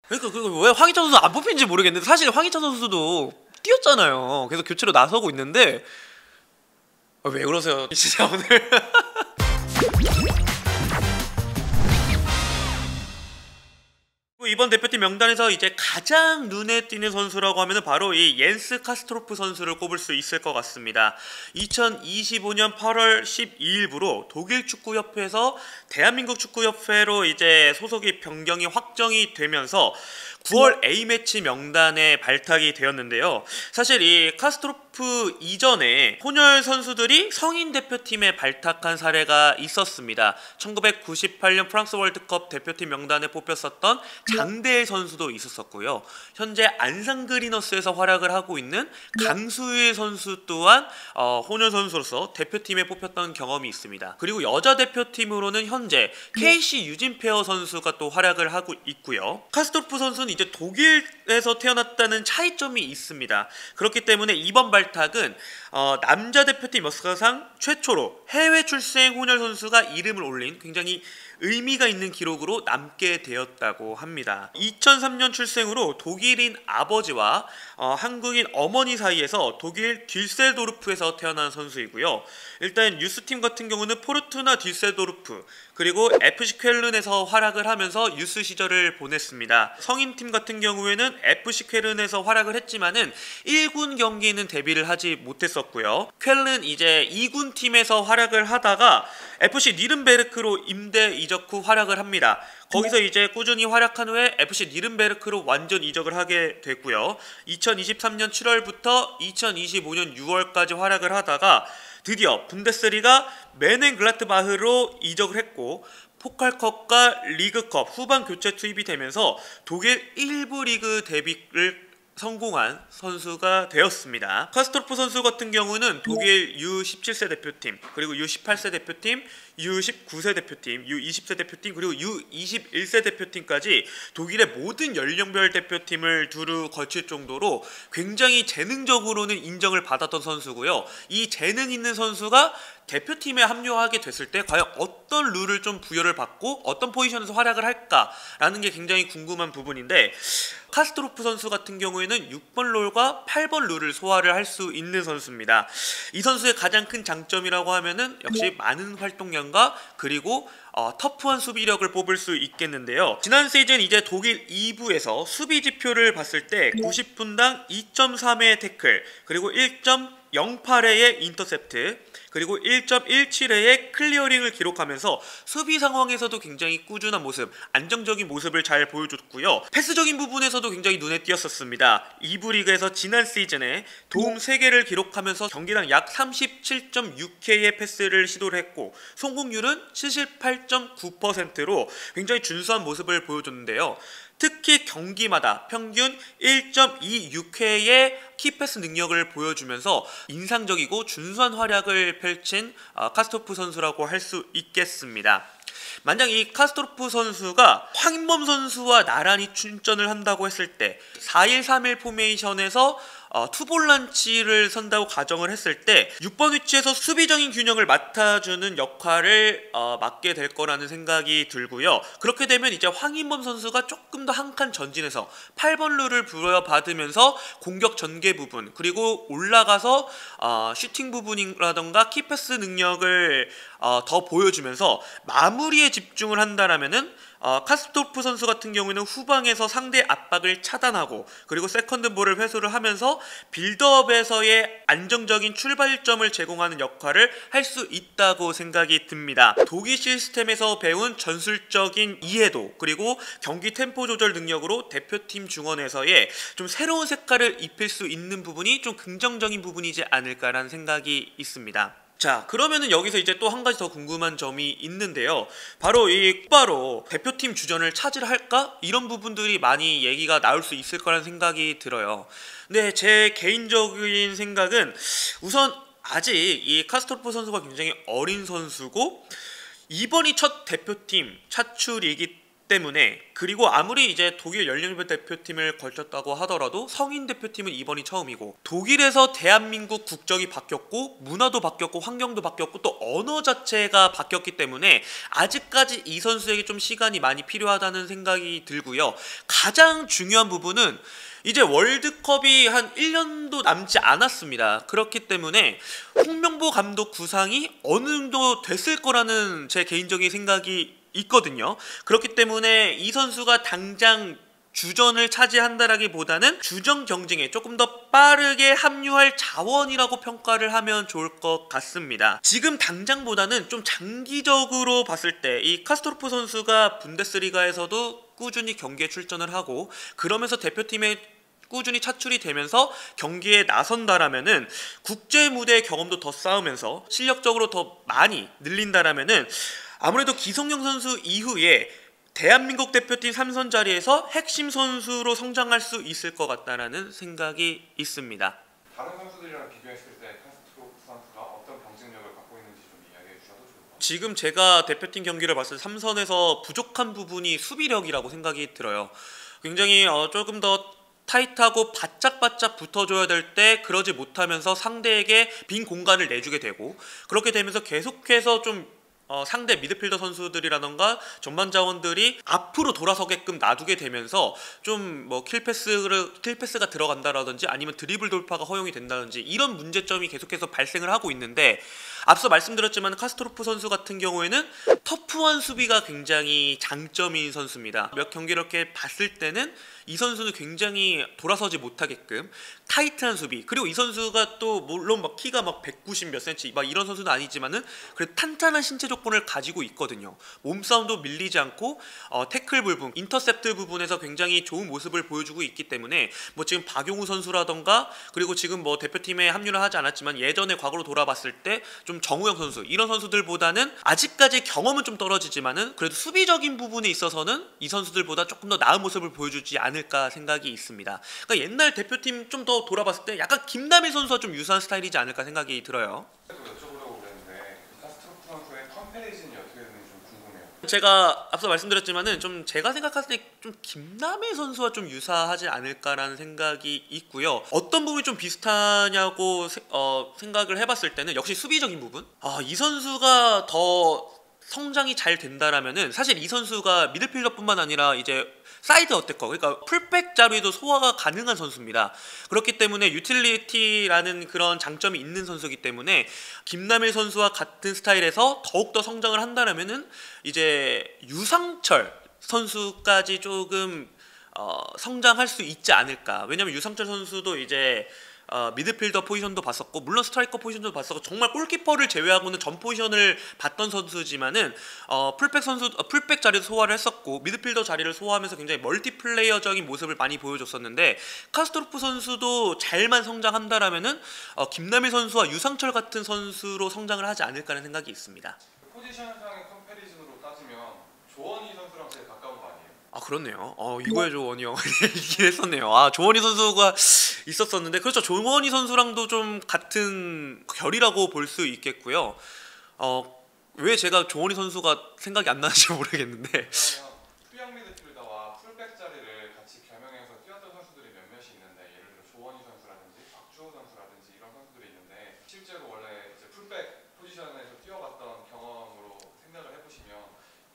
그러니까 왜 황희찬 선수 안 뽑힌지 모르겠는데 사실 황희찬 선수도 뛰었잖아요. 그래서 교체로 나서고 있는데 왜 그러세요? 진짜 오늘 이번 대표팀 명단에서 이제 가장 눈에 띄는 선수라고 하면 바로 이 옌스 카스토르프 선수를 꼽을 수 있을 것 같습니다. 2025년 8월 12일부로 독일 축구협회에서 대한민국 축구협회로 이제 소속이 변경이 확정이 되면서 9월 A매치 명단에 발탁이 되었는데요. 사실 이 카스토르프 이전에 혼혈 선수들이 성인 대표팀에 발탁한 사례가 있었습니다. 1998년 프랑스 월드컵 대표팀 명단에 뽑혔었던 장대일 선수도 있었었고요. 현재 안산 그리너스에서 활약을 하고 있는 강수일 선수 또한 혼혈 선수로서 대표팀에 뽑혔던 경험이 있습니다. 그리고 여자 대표팀으로는 현재 KC 유진페어 선수가 또 활약을 하고 있고요. 카스토르프 선수는 이제 독일에서 태어났다는 차이점이 있습니다. 그렇기 때문에 이번 발탁은 남자 대표팀 역사상 최초로 해외 출생 혼혈 선수가 이름을 올린 굉장히 의미가 있는 기록으로 남게 되었다고 합니다. 2003년 출생으로 독일인 아버지와 한국인 어머니 사이에서 독일 듀셀도르프에서 태어난 선수이고요. 일단 유스팀 같은 경우는 포르투나 듀셀도르프 그리고 FC 쾰른에서 활약을 하면서 유스 시절을 보냈습니다. 성인팀 같은 경우에는 FC 쾰른에서 활약을 했지만은 1군 경기는 데뷔를 하지 못했었고요. 쾰른 이제 2군 팀에서 활약을 하다가 FC 니른베르크로 임대 이적 후 활약을 합니다. 거기서 이제 꾸준히 활약한 후에 FC 니른베르크로 완전 이적을 하게 됐고요. 2023년 7월부터 2025년 6월까지 활약을 하다가 드디어 분데스리가 메넨글라트바흐로 이적을 했고 포칼컵과 리그컵 후반 교체 투입이 되면서 독일 1부 리그 데뷔를 성공한 선수가 되었습니다. 카스토르프 선수 같은 경우는 독일 U17세 대표팀, 그리고 U18세 대표팀, U19세 대표팀, U20세 대표팀, 그리고 U21세 대표팀까지 독일의 모든 연령별 대표팀을 두루 거칠 정도로 굉장히 재능적으로는 인정을 받았던 선수고요. 이 재능 있는 선수가 대표팀에 합류하게 됐을 때 과연 어떤 룰을 좀 부여를 받고 어떤 포지션에서 활약을 할까라는 게 굉장히 궁금한 부분인데, 카스토르프 선수 같은 경우에는 6번 롤과 8번 룰을 소화를 할 수 있는 선수입니다. 이 선수의 가장 큰 장점이라고 하면은 역시 많은 활동량과 그리고 터프한 수비력을 뽑을 수 있겠는데요. 지난 시즌 이제 독일 2부에서 수비 지표를 봤을 때 90분당 2.3회 태클, 그리고 1.08회의 인터셉트, 그리고 1.17회의 클리어링을 기록하면서 수비 상황에서도 굉장히 꾸준한 모습, 안정적인 모습을 잘 보여줬고요. 패스적인 부분에서도 굉장히 눈에 띄었었습니다. 2부 리그에서 지난 시즌에 도움 3개를 기록하면서 경기당 약 37.6회의 패스를 시도를 했고 성공률은 78.9%로 굉장히 준수한 모습을 보여줬는데요. 특히 경기마다 평균 1.26회의 키패스 능력을 보여주면서 인상적이고 준수한 활약을 펼친 카스토르프 선수라고 할 수 있겠습니다. 만약 이 카스토르프 선수가 황인범 선수와 나란히 출전을 한다고 했을 때 4-1-3-1 포메이션에서 투볼란치를 선다고 가정을 했을 때 6번 위치에서 수비적인 균형을 맡아주는 역할을 맡게 될 거라는 생각이 들고요. 그렇게 되면 이제 황인범 선수가 조금 더 한 칸 전진해서 8번 룰을 부여받으면서 공격 전개 부분, 그리고 올라가서 슈팅 부분이라던가 키패스 능력을 더 보여주면서 마무리에 집중을 한다라면은 카스토르프 선수 같은 경우에는 후방에서 상대 압박을 차단하고 그리고 세컨드 볼을 회수를 하면서 빌드업에서의 안정적인 출발점을 제공하는 역할을 할 수 있다고 생각이 듭니다. 독일 시스템에서 배운 전술적인 이해도 그리고 경기 템포 조절 능력으로 대표팀 중원에서의 좀 새로운 색깔을 입힐 수 있는 부분이 좀 긍정적인 부분이지 않을까라는 생각이 있습니다. 자, 그러면은 여기서 이제 또 한 가지 더 궁금한 점이 있는데요. 바로 이 곧바로 대표팀 주전을 차지를 할까? 이런 부분들이 많이 얘기가 나올 수 있을 거라는 생각이 들어요. 근데 제 개인적인 생각은 우선 아직 이 카스토르프 선수가 굉장히 어린 선수고 이번이 첫 대표팀 차출이기 때문에, 그리고 아무리 이제 독일 연령별 대표팀을 걸쳤다고 하더라도 성인 대표팀은 이번이 처음이고, 독일에서 대한민국 국적이 바뀌었고 문화도 바뀌었고 환경도 바뀌었고 또 언어 자체가 바뀌었기 때문에 아직까지 이 선수에게 좀 시간이 많이 필요하다는 생각이 들고요. 가장 중요한 부분은 이제 월드컵이 한 1년도 남지 않았습니다. 그렇기 때문에 홍명보 감독 구상이 어느 정도 됐을 거라는 제 개인적인 생각이 있거든요. 그렇기 때문에 이 선수가 당장 주전을 차지한다라기보다는 주전 경쟁에 조금 더 빠르게 합류할 자원이라고 평가를 하면 좋을 것 같습니다. 지금 당장보다는 좀 장기적으로 봤을 때 이 카스토르프 선수가 분데스리가에서도 꾸준히 경기에 출전을 하고 그러면서 대표팀에 꾸준히 차출이 되면서 경기에 나선다라면은 국제 무대 경험도 더 쌓으면서 실력적으로 더 많이 늘린다라면은 아무래도 기성용 선수 이후에 대한민국 대표팀 3선 자리에서 핵심 선수로 성장할 수 있을 것 같다라는 생각이 있습니다. 다른 선수들이랑 비교했을 때 카스트로프 선수가 어떤 경쟁력을 갖고 있는지 좀 이야기해 주셔도 좋을 것 같아요. 지금 제가 대표팀 경기를 봤을 때 3선에서 부족한 부분이 수비력이라고 생각이 들어요. 굉장히 조금 더 타이트하고 바짝바짝 붙어줘야 될 때 그러지 못하면서 상대에게 빈 공간을 내주게 되고, 그렇게 되면서 계속해서 좀 상대 미드필더 선수들이라던가 전반 자원들이 앞으로 돌아서게끔 놔두게 되면서 좀 뭐 킬패스가 들어간다라든지 아니면 드리블 돌파가 허용이 된다든지 이런 문제점이 계속해서 발생을 하고 있는데, 앞서 말씀드렸지만 카스토르프 선수 같은 경우에는 터프한 수비가 굉장히 장점인 선수입니다. 몇 경기 이렇게 봤을 때는 이 선수는 굉장히 돌아서지 못하게끔 타이트한 수비, 그리고 이 선수가 또 물론 막 키가 막 190 몇 센치 막 이런 선수는 아니지만은 그래도 탄탄한 신체 조건을 가지고 있거든요. 몸싸움도 밀리지 않고 태클 부분, 인터셉트 부분에서 굉장히 좋은 모습을 보여주고 있기 때문에 뭐 지금 박용우 선수라던가 그리고 지금 뭐 대표팀에 합류를 하지 않았지만 예전에 과거로 돌아봤을 때 좀 정우영 선수 이런 선수들보다는 아직까지 경험은 좀 떨어지지만은 그래도 수비적인 부분에 있어서는 이 선수들보다 조금 더 나은 모습을 보여주지 않을까 생각이 있습니다. 그러니까 옛날 대표팀 좀 더 돌아봤을 때 약간 김남일 선수와 좀 유사한 스타일이지 않을까 생각이 들어요. 여쭤보려고 그랬는데 카스트로프 선수의 컴패리즌이 어떻게 되는지 좀 궁금해요. 제가 앞서 말씀드렸지만은 좀 제가 생각했을 때 좀 김남일 선수와 좀 유사하지 않을까라는 생각이 있고요. 어떤 부분이 좀 비슷하냐고 생각을 해봤을 때는 역시 수비적인 부분. 이 선수가 더 성장이 잘 된다라면은 사실 이 선수가 미드필더뿐만 아니라 이제 사이드 어택커, 그러니까 풀백 자리도 소화가 가능한 선수입니다. 그렇기 때문에 유틸리티라는 그런 장점이 있는 선수이기 때문에 김남일 선수와 같은 스타일에서 더욱더 성장을 한다라면은 이제 유상철 선수까지 조금 성장할 수 있지 않을까. 왜냐면 유상철 선수도 이제 미드필더 포지션도 봤었고 물론 스트라이커 포지션도 봤었고 정말 골키퍼를 제외하고는 전 포지션을 봤던 선수지만은 풀백 자리도 소화를 했었고 미드필더 자리를 소화하면서 굉장히 멀티플레이어적인 모습을 많이 보여줬었는데, 카스토르프 선수도 잘만 성장한다라면은 김남일 선수와 유상철 같은 선수로 성장을 하지 않을까라는 생각이 있습니다. 포지션상의 컴패리즌으로 따지면 조원희 선수랑 제일 가까운 거 아니에요? 그렇네요. 이거에 조원희 형 있긴 했었네요. 조원희 선수가 있었었는데 그렇죠. 조원희 선수랑도 좀 같은 결이라고 볼 수 있겠고요. 왜 제가 조원희 선수가 생각이 안 나는지 모르겠는데 그러면 투영 미드필더와 풀백 자리를 같이 겸용해서 뛰었던 선수들이 몇몇이 있는데 예를 들어 조원희 선수라든지 박주호 선수라든지 이런 선수들이 있는데 실제로 원래 이제 풀백 포지션에서 뛰어봤던 경험으로 생각을 해보시면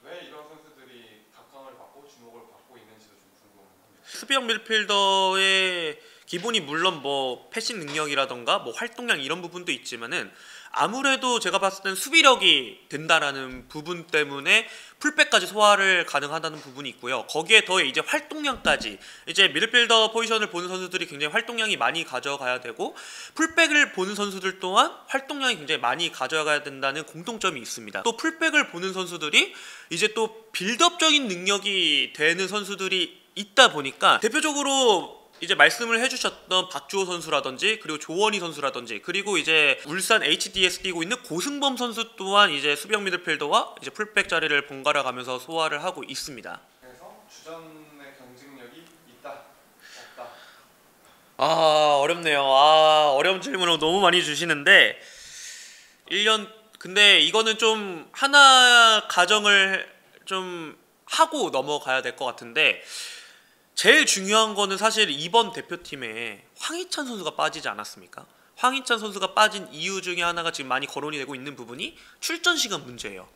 왜 이런 선수들이 각광을 받고 주목을 받고 있는지도 좀 궁금합니다. 수비형 미드필더의 기본이 물론 뭐 패싱 능력이라던가 뭐 활동량 이런 부분도 있지만은 아무래도 제가 봤을 땐 수비력이 된다라는 부분 때문에 풀백까지 소화를 가능하다는 부분이 있고요. 거기에 더해 이제 활동량까지, 이제 미드필더 포지션을 보는 선수들이 굉장히 활동량이 많이 가져가야 되고 풀백을 보는 선수들 또한 활동량이 굉장히 많이 가져가야 된다는 공통점이 있습니다. 또 풀백을 보는 선수들이 이제 또 빌드업적인 능력이 되는 선수들이 있다 보니까 대표적으로 이제 말씀을 해주셨던 박주호 선수라든지 그리고 조원희 선수라든지 그리고 이제 울산 HDS 뛰고 있는 고승범 선수 또한 이제 수비형 미드필더와 이제 풀백 자리를 번갈아 가면서 소화를 하고 있습니다. 그래서 주전의 경쟁력이 있다, 없다. 어렵네요. 어려운 질문을 너무 많이 주시는데 1년 근데 이거는 좀 하나 가정을 좀 하고 넘어가야 될 것 같은데, 제일 중요한 거는 사실 이번 대표팀에 황희찬 선수가 빠지지 않았습니까? 황희찬 선수가 빠진 이유 중에 하나가 지금 많이 거론이 되고 있는 부분이 출전 시간 문제예요.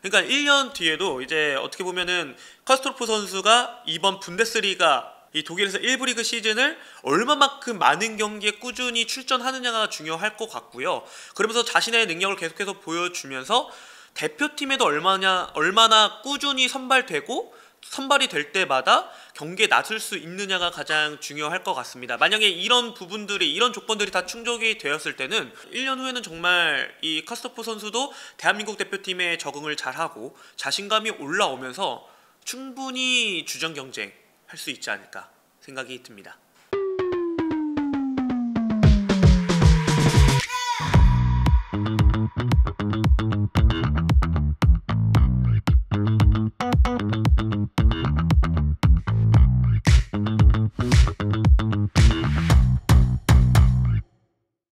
그러니까 1년 뒤에도 이제 어떻게 보면은 카스트로프 선수가 이번 분데스리가 이 독일에서 1부 리그 시즌을 얼마만큼 많은 경기에 꾸준히 출전하느냐가 중요할 것 같고요. 그러면서 자신의 능력을 계속해서 보여주면서 대표팀에도 얼마나 꾸준히 선발되고 선발이 될 때마다 경기에 나설 수 있느냐가 가장 중요할 것 같습니다. 만약에 이런 조건들이 다 충족이 되었을 때는 1년 후에는 정말 이 카스토프 선수도 대한민국 대표팀에 적응을 잘하고 자신감이 올라오면서 충분히 주전 경쟁할 수 있지 않을까 생각이 듭니다.